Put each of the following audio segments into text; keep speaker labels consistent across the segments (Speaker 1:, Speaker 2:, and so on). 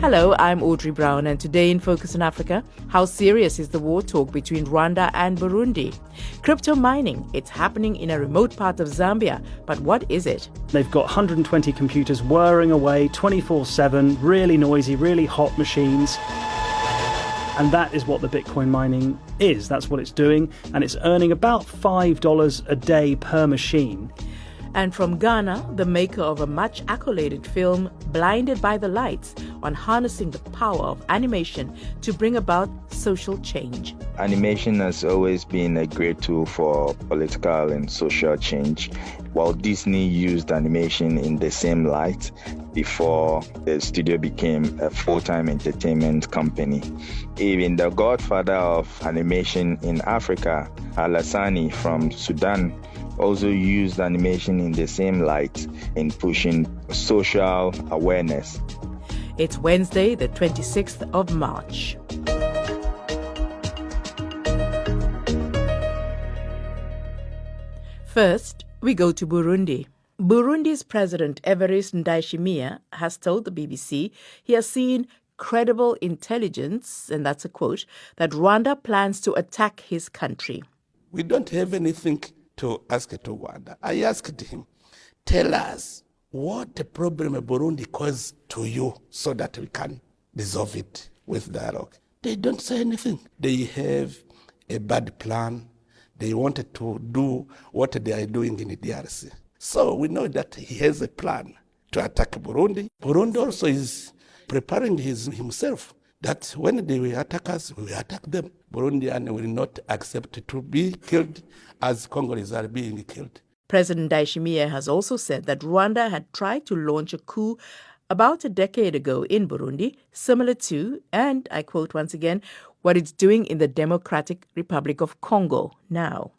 Speaker 1: Hello, I'm Audrey Brown, and today in Focus on Africa, how serious is the war talk between Rwanda and Burundi? Crypto mining, it's happening in a remote part of Zambia, but what is it?
Speaker 2: They've got 120 computers whirring away 24/7, really noisy, really hot machines. And that is what the Bitcoin mining is. That's what it's doing, and it's earning about $5 a day per machine.
Speaker 1: And from Ghana, the maker of a much accoladed film, Blinded by the Lights, on harnessing the power of animation to bring about social change.
Speaker 3: Animation has always been a great tool for political and social change. Walt Disney used animation in the same light before the studio became a full-time entertainment company. Even the godfather of animation in Africa, Alassane from Sudan, also used animation in the same light in pushing social awareness.
Speaker 1: It's Wednesday, the 26th of March. First, we go to Burundi. Burundi's President Evariste Ndayishimiye has told the BBC he has seen credible intelligence, and that's a quote, that Rwanda plans to attack his country.
Speaker 4: We don't have anything to ask to Rwanda. I asked him, tell us what the problem Burundi caused to you so that we can dissolve it with dialogue. They don't say anything. They have a bad plan. They wanted to do what they are doing in the DRC. So we know that he has a plan to attack Burundi. Burundi also is preparing himself that when they will attack us, we will attack them. Burundians will not accept to be killed as Congolese are being killed.
Speaker 1: President Ndayishimiye has also said that Rwanda had tried to launch a coup about a decade ago in Burundi, similar to, and I quote once again, what it's doing in the Democratic Republic of Congo now.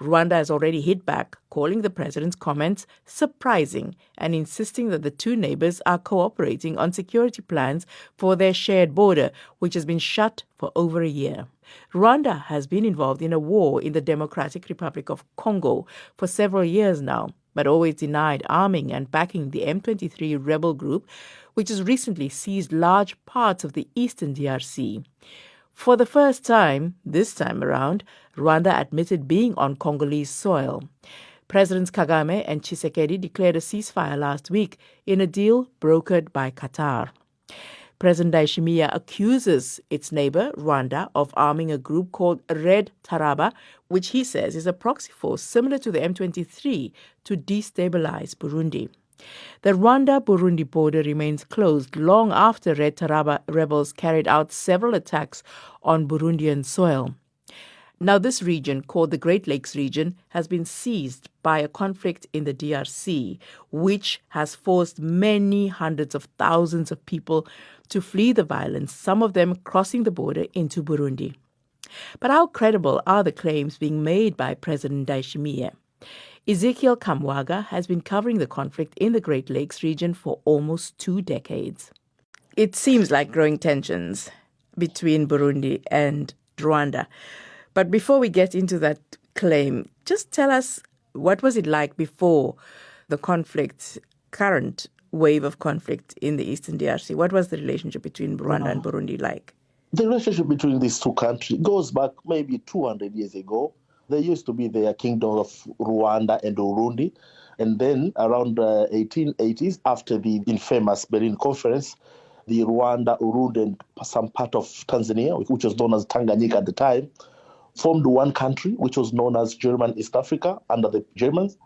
Speaker 1: Rwanda has already hit back, calling the president's comments surprising and insisting that the two neighbors are cooperating on security plans for their shared border, which has been shut for over a year. Rwanda has been involved in a war in the Democratic Republic of Congo for several years now, but always denied arming and backing the M23 rebel group, which has recently seized large parts of the eastern DRC. For the first time, this time around, Rwanda admitted being on Congolese soil. Presidents Kagame and Tshisekedi declared a ceasefire last week in a deal brokered by Qatar. President Ndayishimiye accuses its neighbor, Rwanda, of arming a group called Red Taraba, which he says is a proxy force similar to the M23 to destabilize Burundi. The Rwanda-Burundi border remains closed long after Red Taraba rebels carried out several attacks on Burundian soil. Now, this region, called the Great Lakes region, has been seized by a conflict in the DRC, which has forced many hundreds of thousands of people to flee the violence, some of them crossing the border into Burundi. But how credible are the claims being made by President Ndayishimiye? Ezekiel Kamwaga has been covering the conflict in the Great Lakes region for almost 2 decades. It seems like growing tensions between Burundi and Rwanda. But before we get into that claim, just tell us, what was it like before the conflict, current wave of conflict in the eastern DRC? What was the relationship between Rwanda and Burundi like?
Speaker 5: The relationship between these two countries goes back maybe 200 years ago. There used to be the kingdom of Rwanda and Burundi. And then around the 1880s, after the infamous Berlin Conference, the Rwanda, Burundi, and some part of Tanzania, which was known as Tanganyika at the time, formed one country, which was known as German East Africa, under the Germans.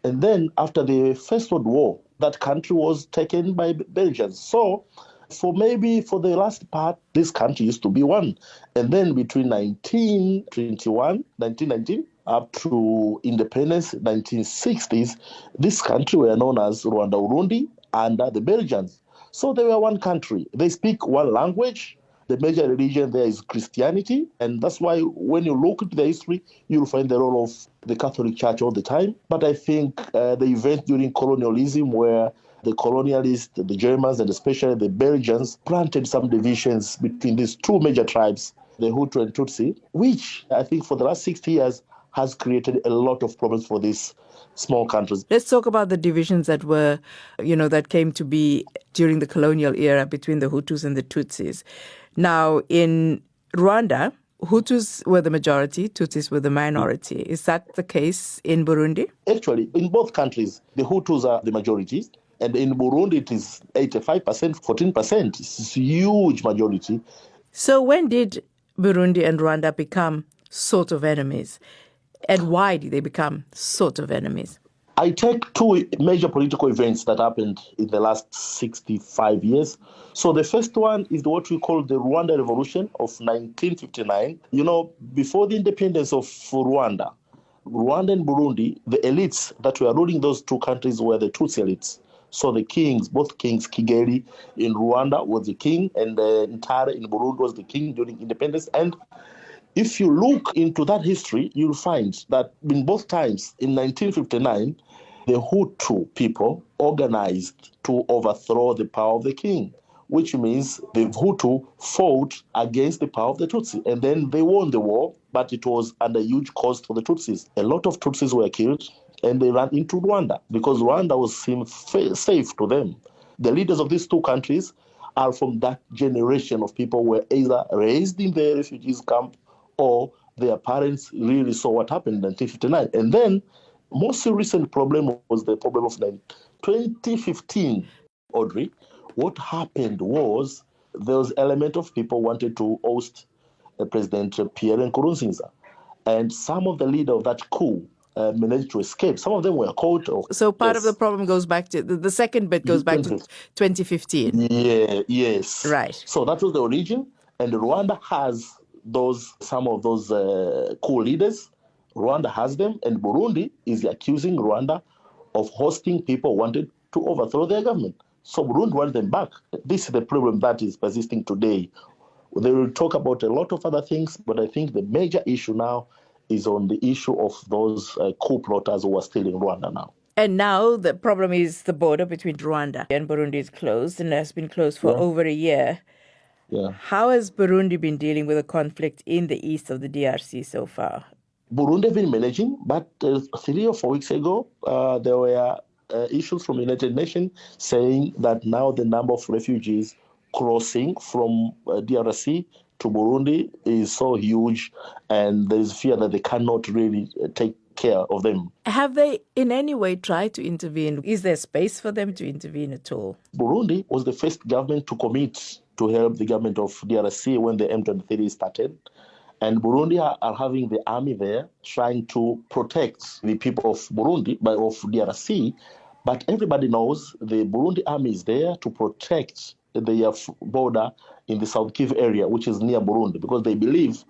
Speaker 5: And then after the First World War, that country was taken by Belgians. So for the last part, this country used to be one. And then between 1919, up to independence, 1960s, this country were known as Rwanda, Burundi, under the Belgians. So they were one country. They speak one language. The major religion there is Christianity. And that's why when you look at the history, you'll find the role of the Catholic Church all the time. But I think the event during colonialism where the colonialists, the Germans, and especially the Belgians planted some divisions between these two major tribes, the Hutu and Tutsi, which I think for the last 60 years has created a lot of problems for this small countries.
Speaker 1: Let's talk about the divisions that were, that came to be during the colonial era between the Hutus and the Tutsis. Now, in Rwanda, Hutus were the majority, Tutsis were the minority. Is that the case in Burundi?
Speaker 5: Actually, in both countries, the Hutus are the majority. And in Burundi, it is 85%, 14%. It's a huge majority.
Speaker 1: So when did Burundi and Rwanda become sort of enemies? And why did they become sort of enemies?
Speaker 5: I take two major political events that happened in the last 65 years. So the first one is what we call the Rwanda Revolution of 1959. Before the independence of Rwanda and Burundi, the elites that were ruling those two countries were the Tutsi elites. So the kings, both kings, Kigeli in Rwanda was the king, and Ntare in Burundi was the king during independence. And if you look into that history, you'll find that in both times, in 1959, the Hutu people organized to overthrow the power of the king, which means the Hutu fought against the power of the Tutsi. And then they won the war, but it was under huge cost for the Tutsis. A lot of Tutsis were killed, and they ran into Rwanda because Rwanda seemed safe to them. The leaders of these two countries are from that generation of people who were either raised in the refugees camp or their parents really saw what happened in 1959. And then, most recent problem was the problem of 2015, Audrey. What happened was there was an element of people wanted to oust President Pierre Nkurunziza. And some of the leaders of that coup managed to escape. Some of them were caught.
Speaker 1: So part of the problem goes back to, the second bit goes back to 2015.
Speaker 5: Yeah, yes.
Speaker 1: Right.
Speaker 5: So that was the origin. And Rwanda has some of those coup leaders. Rwanda has them, and Burundi is accusing Rwanda of hosting people who wanted to overthrow their government. So Burundi wants them back. This is the problem that is persisting today. They will talk about a lot of other things, but I think the major issue now is on the issue of those coup plotters who are still in Rwanda now.
Speaker 1: And now the problem is the border between Rwanda and Burundi is closed and has been closed for over a year.
Speaker 5: Yeah.
Speaker 1: How has Burundi been dealing with the conflict in the east of the DRC so far?
Speaker 5: Burundi have been managing, but 3 or 4 weeks ago, there were issues from the United Nations saying that now the number of refugees crossing from DRC to Burundi is so huge, and there is fear that they cannot really take care of them.
Speaker 1: Have they in any way tried to intervene? Is there space for them to intervene at all?
Speaker 5: Burundi was the first government to commit to help the government of DRC when the M23 started. And Burundi are having the army there trying to protect the people of Burundi, of DRC. But everybody knows the Burundi army is there to protect the border in the South Kivu area, which is near Burundi, because they believe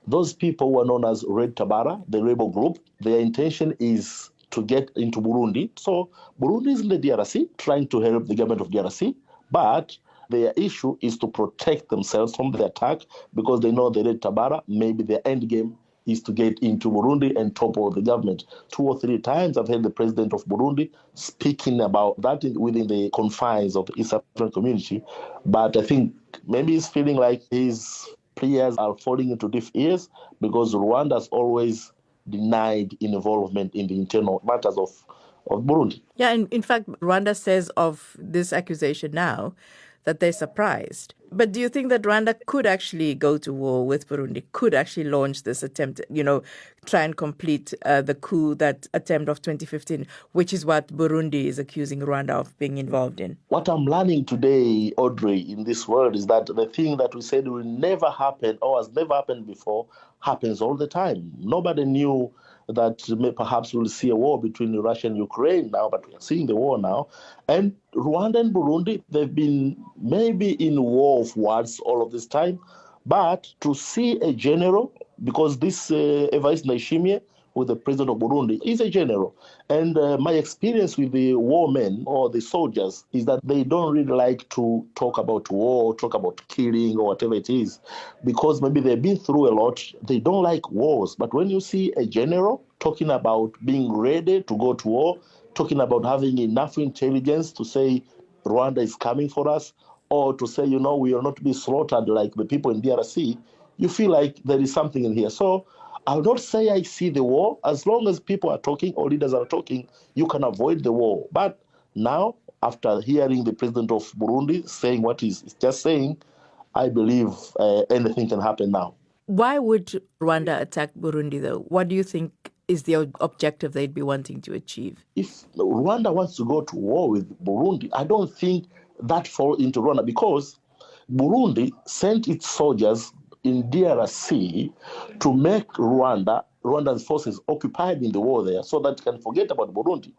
Speaker 5: those people who are known as Red Tabara, the rebel group, their intention is to get into Burundi. So Burundi is in the DRC trying to help the government of DRC, but their issue is to protect themselves from the attack because they know the Red Tabara, maybe their end game is to get into Burundi and topple the government. 2 or 3 times I've heard the president of Burundi speaking about that within the confines of the East African community. But I think maybe he's feeling like his prayers are falling into deaf ears because Rwanda has always denied involvement in the internal matters of Burundi.
Speaker 1: Yeah, and in fact, Rwanda says of this accusation now that they're surprised. But do you think that Rwanda could actually go to war with Burundi, could actually launch this attempt, try and complete the coup, that attempt of 2015, which is what Burundi is accusing Rwanda of being involved in?
Speaker 5: What I'm learning today, Audrey, in this world is that the thing that we said will never happen or has never happened before happens all the time. Nobody knew that perhaps we'll see a war between Russia and Ukraine now, but we're seeing the war now. And Rwanda and Burundi, they've been maybe in war of words all of this time, but to see a general, because this Evariste Ndayishimiye, who is the president of Burundi, is a general. And my experience with the warmen or the soldiers is that they don't really like to talk about war, talk about killing or whatever it is, because maybe they've been through a lot. They don't like wars. But when you see a general talking about being ready to go to war, talking about having enough intelligence to say Rwanda is coming for us, or to say, we will not be slaughtered like the people in DRC, you feel like there is something in here. So I will not say I see the war. As long as people are talking or leaders are talking, you can avoid the war. But now, after hearing the president of Burundi saying what he's just saying, I believe anything can happen now.
Speaker 1: Why would Rwanda attack Burundi, though? What do you think is the objective they'd be wanting to achieve?
Speaker 5: If Rwanda wants to go to war with Burundi, I don't think that falls into Rwanda, because Burundi sent its soldiers in DRC to make Rwanda's forces occupied in the war there, so that you can forget about Burundi.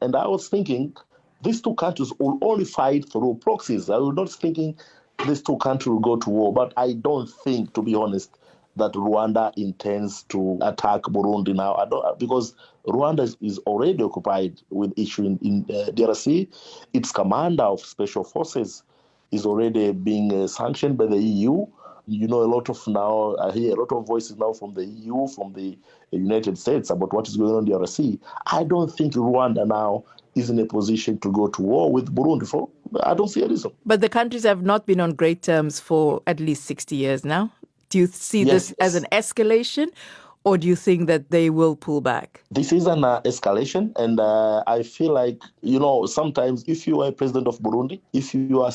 Speaker 5: And I was thinking these two countries will only fight through proxies. I was not thinking these two countries will go to war, but I don't think, to be honest, that Rwanda intends to attack Burundi now. Because Rwanda is already occupied with issue in DRC. Its commander of special forces is already being sanctioned by the EU. You know, I hear a lot of voices now from the EU, from the United States about what is going on in DRC. I don't think Rwanda now is in a position to go to war with Burundi. I don't see a reason.
Speaker 1: But the countries have not been on great terms for at least 60 years now. Do you see this as an escalation, or do you think that they will pull back?
Speaker 5: This is an escalation, and I feel like, sometimes if you are president of Burundi, if you are